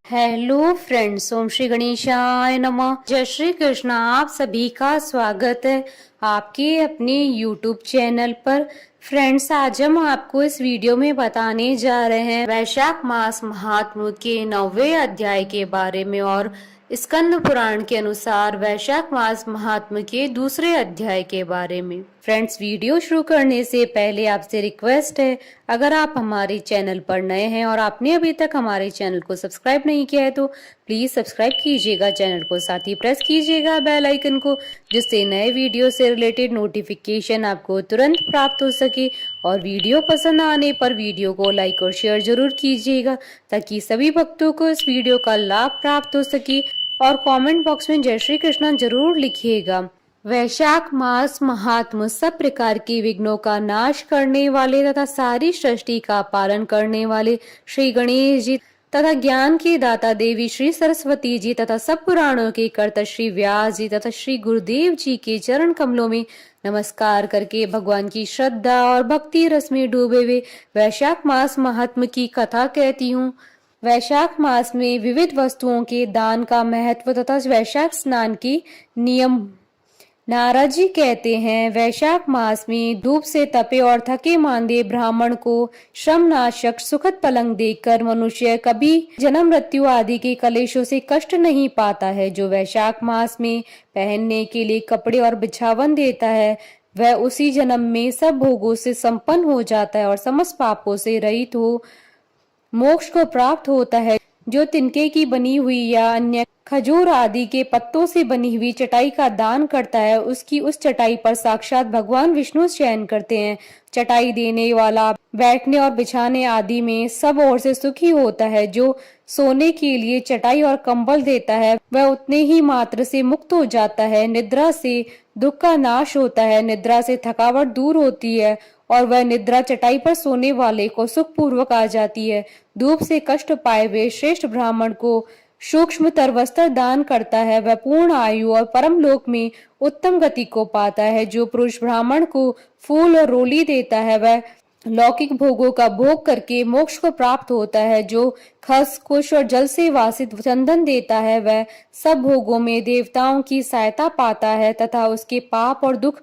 Hello friends, ओम श्री गणेशाय नमः। जय श्री कृष्ण। आप सभी का स्वागत है आपके अपने यूट्यूब चैनल पर। फ्रेंड्स, आज हम आपको इस वीडियो में बताने जा रहे हैं वैशाख मास महात्म्य के 9वें अध्याय के बारे में और स्कंद पुराण के अनुसार वैशाख मास महात्म्य के दूसरे अध्याय के बारे में। फ्रेंड्स, वीडियो शुरू करने से पहले आपसे रिक्वेस्ट है, अगर आप हमारे चैनल पर नए हैं और आपने अभी तक हमारे चैनल को सब्सक्राइब नहीं किया है तो प्लीज सब्सक्राइब कीजिएगा चैनल को, साथ ही प्रेस कीजिएगा बेल आइकन को, जिससे नए वीडियो से रिलेटेड नोटिफिकेशन आपको तुरंत प्राप्त हो सके। और वीडियो पसंद आने पर वीडियो को लाइक और शेयर जरूर कीजिएगा ताकि सभी भक्तों को इस वीडियो का लाभ प्राप्त हो सके। और कमेंट बॉक्स में जय श्री कृष्ण जरूर लिखिएगा। वैशाख मास महात्म सब प्रकार के विघ्नों का नाश करने वाले तथा सारी सृष्टि का पालन करने वाले श्री गणेश जी तथा ज्ञान के दाता देवी श्री सरस्वती जी तथा सब पुराणों के कर्ता श्री व्यास जी तथा श्री गुरुदेव जी के चरण कमलों में नमस्कार करके भगवान की श्रद्धा और भक्ति रस में डूबे हुए वैशाख मास महात्म की कथा कहती हूँ। वैशाख मास में विविध वस्तुओं के दान का महत्व तथा वैशाख स्नान के नियम। नारद जी कहते हैं, वैशाख मास में धूप से तपे और थके मांदे ब्राह्मण को श्रमनाशक सुखद पलंग देकर मनुष्य कभी जन्म मृत्यु आदि के कलेशों से कष्ट नहीं पाता है। जो वैशाख मास में पहनने के लिए कपड़े और बिछावन देता है वह उसी जन्म में सब भोगों से संपन्न हो जाता है और समस्त पापों से रहित हो मोक्ष को प्राप्त होता है। जो तिनके की बनी हुई या अन्य खजूर आदि के पत्तों से बनी हुई चटाई का दान करता है उसकी उस चटाई पर साक्षात भगवान विष्णु शयन करते हैं। चटाई देने वाला बैठने और बिछाने आदि में सब ओर से सुखी होता है। जो सोने के लिए चटाई और कंबल देता है वह उतने ही मात्र से मुक्त हो जाता है। निद्रा से दुख का नाश होता है, निद्रा से थकावट दूर होती है और वह निद्रा चटाई पर सोने वाले को सुख पूर्वक आ जाती है। धूप से कष्ट पाए हुए श्रेष्ठ ब्राह्मण को सूक्ष्मतर वस्त्र दान करता है वह पूर्ण आयु और परम लोक में उत्तम गति को पाता है। जो पुरुष ब्राह्मण को फूल और रोली देता है वह लौकिक भोगों का भोग करके मोक्ष को प्राप्त होता है। जो खस कुश और जल से वासित चंदन देता है वह सब भोगों में देवताओं की सहायता पाता है तथा उसके पाप और दुख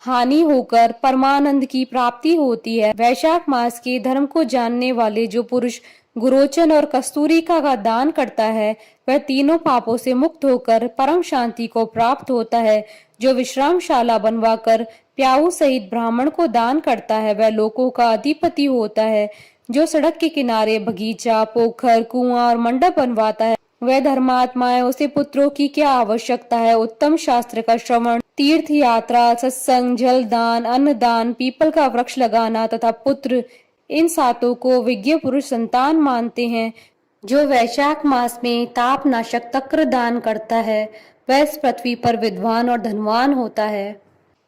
हानि होकर परमानंद की प्राप्ति होती है। वैशाख मास के धर्म को जानने वाले जो पुरुष गुरोचन और कस्तूरिका का दान करता है वह तीनों पापों से मुक्त होकर परम शांति को प्राप्त होता है। जो विश्रामशाला बनवाकर प्याऊ सहित ब्राह्मण को दान करता है वह लोकों का अधिपति होता है। जो सड़क के किनारे बगीचा, पोखर, कुआं और मंडप बनवाता है वह धर्मात्मा है। उसे पुत्रों की क्या आवश्यकता है। उत्तम शास्त्र का श्रवण, तीर्थ यात्रा, सत्संग, जल दान, अन्न दान, पीपल का वृक्ष लगाना तथा पुत्र, इन सातों को विज्ञ पुरुष संतान मानते हैं। जो वैशाख मास में ताप नाशक तक्र दान करता है वह इस पृथ्वी पर विद्वान और धनवान होता है।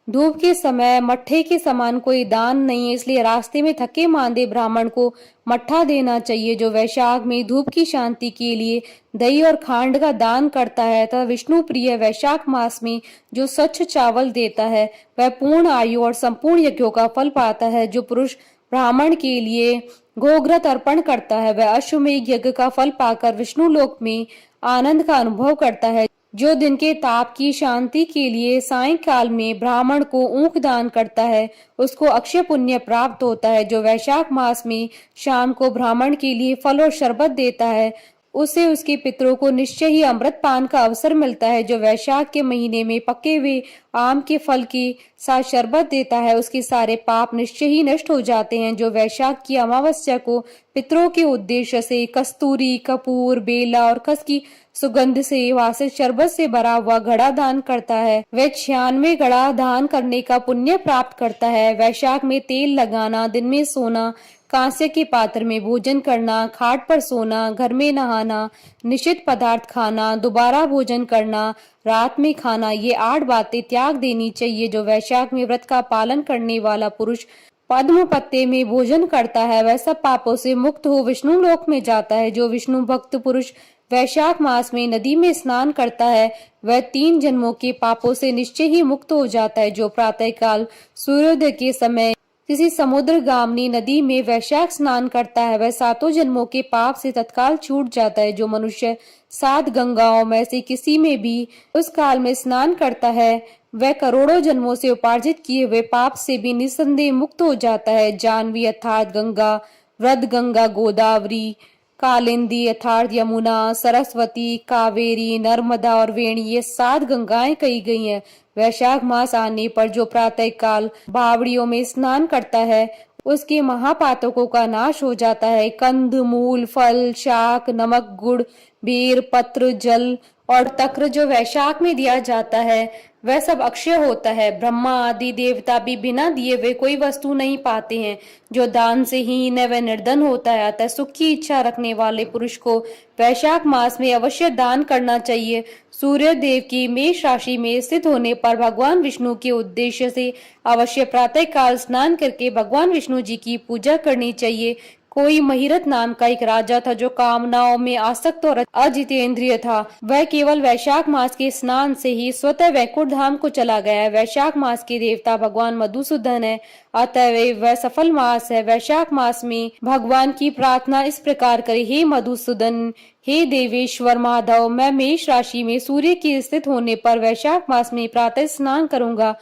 धूप के समय मट्ठे के समान कोई दान नहीं है, इसलिए रास्ते में थके मांदे ब्राह्मण को मट्ठा देना चाहिए। जो वैशाख में धूप की शांति के लिए दही और खांड का दान करता है तथा विष्णु प्रिय वैशाख मास में जो स्वच्छ चावल देता है वह पूर्ण आयु और संपूर्ण यज्ञों का फल पाता है। जो पुरुष ब्राह्मण के लिए गोघृत अर्पण करता है वह अश्वमेध यज्ञ का फल पाकर विष्णु लोक में आनंद का अनुभव करता है। जो दिन के ताप की शांति के लिए सायंकाल में ब्राह्मण को ऊख दान करता है उसको अक्षय पुण्य प्राप्त होता है। जो वैशाख मास में शाम को ब्राह्मण के लिए फल और शरबत देता है उसे उसके पितरों को निश्चय ही अमृत पान का अवसर मिलता है। जो वैशाख के महीने में पके हुए आम के फल के साथ शरबत देता है उसके सारे पाप निश्चय ही नष्ट हो जाते हैं। जो वैशाख की अमावस्या को पितरों के उद्देश्य से कस्तूरी, कपूर, बेला और खस की सुगंध से वासित शरबत से भरा हुआ घड़ा दान करता है वह 96 घड़ा दान करने का पुण्य प्राप्त करता है। वैशाख में तेल लगाना, दिन में सोना, कांसे के पात्र में भोजन करना, खाट पर सोना, घर में नहाना, निषिद्ध पदार्थ खाना, दोबारा भोजन करना, रात में खाना, ये 8 बातें त्याग देनी चाहिए। जो वैशाख में व्रत का पालन करने वाला पुरुष पद्म पत्ते में भोजन करता है वह सब पापों से मुक्त हो विष्णु लोक में जाता है। जो विष्णु भक्त पुरुष वैशाख मास में नदी में स्नान करता है वह 3 जन्मों के पापों से निश्चय ही मुक्त हो जाता है। जो प्रातःकाल सूर्योदय के समय किसी समुद्र गामनी नदी में वैशाख स्नान करता है वह सातों जन्मों के पाप से तत्काल छूट जाता है। जो मनुष्य 7 गंगाओं में से किसी में भी उस काल में स्नान करता है वह करोड़ों जन्मों से उपार्जित किए हुए पाप से भी निस्संदेह मुक्त हो जाता है। जानवी अर्थात गंगा, वृद्ध गंगा, गोदावरी, कालिंदी अर्थात यमुना, सरस्वती, कावेरी, नर्मदा और वेणी ये 7 गंगाएं कही गई हैं। वैशाख मास आने पर जो प्रातः काल बावड़ियों में स्नान करता है उसके महापातकों का नाश हो जाता है। कंद, मूल, फल, शाक, नमक, गुड़, बेर, पत्र, जल और तक्र जो वैशाख में दिया जाता है वह सब अक्षय होता है। ब्रह्मा आदि देवता भी बिना दिए वे कोई वस्तु नहीं पाते हैं। जो दान से हीन है वह निर्धन होता है। अतः सुख की इच्छा रखने वाले पुरुष को वैशाख मास में अवश्य दान करना चाहिए। सूर्य देव की मेष राशि में स्थित होने पर भगवान विष्णु के उद्देश्य से अवश्य प्रातः काल स्नान करके भगवान विष्णु जी की पूजा करनी चाहिए। कोई महिरथ नाम का एक राजा था जो कामनाओं में आसक्त और अजितेंद्रिय था। वह केवल वैशाख मास के स्नान से ही स्वतः वैकुंठ धाम को चला गया। वैशाख मास के देवता भगवान मधुसूदन है, अतः वह सफल मास है। वैशाख मास में भगवान की प्रार्थना इस प्रकार करे, हे मधुसूदन, हे देवेश्वर माधव, मैं मेष राशि में सूर्य के स्थित होने पर वैशाख मास में प्रातः स्नान करूंगा,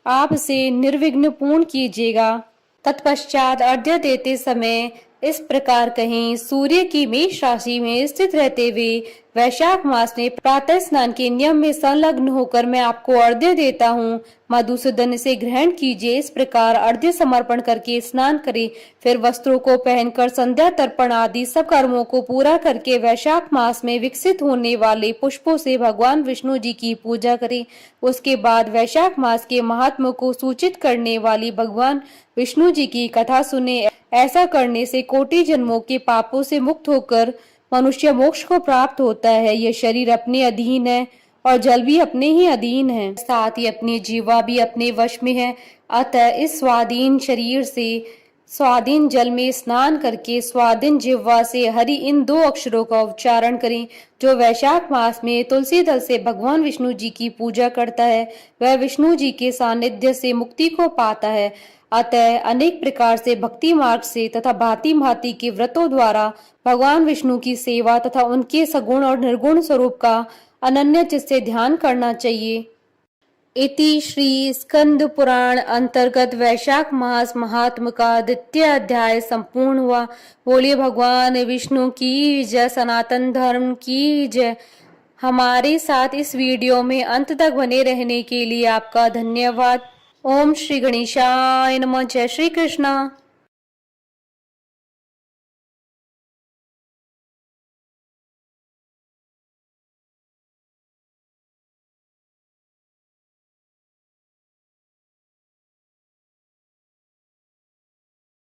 आप इसे निर्विघ्न पूर्ण कीजिएगा। तत्पश्चात अर्घ्य देते समय इस प्रकार कहें, सूर्य की मेष राशि में स्थित रहते हुए वैशाख मास में प्रातः स्नान के नियम में संलग्न होकर मैं आपको अर्घ्य देता हूँ, मधुसूदन इसे ग्रहण कीजिए। इस प्रकार अर्घ्य समर्पण करके स्नान करें, फिर वस्त्रों को पहनकर संध्या तर्पण आदि सब कर्मों को पूरा करके वैशाख मास में विकसित होने वाले पुष्पों से भगवान विष्णु जी की पूजा करें। उसके बाद वैशाख मास के महात्म को सूचित करने वाली भगवान विष्णु जी की कथा सुने। ऐसा करने से कोटि जन्मों के पापों से मुक्त होकर मनुष्य मोक्ष को प्राप्त होता है। यह शरीर अपने अधीन है और जल भी अपने ही अधीन है, साथ ही अपनी जीवा भी अपने वश में है। अतः इस स्वाधीन शरीर से स्वाधीन जल में स्नान करके स्वाधीन जिह्वा से हरि इन 2 अक्षरों का उच्चारण करें। जो वैशाख मास में तुलसी दल से भगवान विष्णु जी की पूजा करता है वह विष्णु जी के सानिध्य से मुक्ति को पाता है। अतः अनेक प्रकार से भक्ति मार्ग से तथा भांति भांति के व्रतों द्वारा भगवान विष्णु की सेवा तथा उनके सगुण और निर्गुण स्वरूप का अनन्य चित्त से ध्यान करना चाहिए। इति श्री स्कंद पुराण अंतर्गत वैशाख मास महात्म का 2य अध्याय संपूर्ण हुआ। बोलिए भगवान विष्णु की जय, सनातन धर्म की जय। हमारे साथ इस वीडियो में अंत तक बने रहने के लिए आपका धन्यवाद। ओम श्री गणेशाय नमः। जय श्री कृष्णा।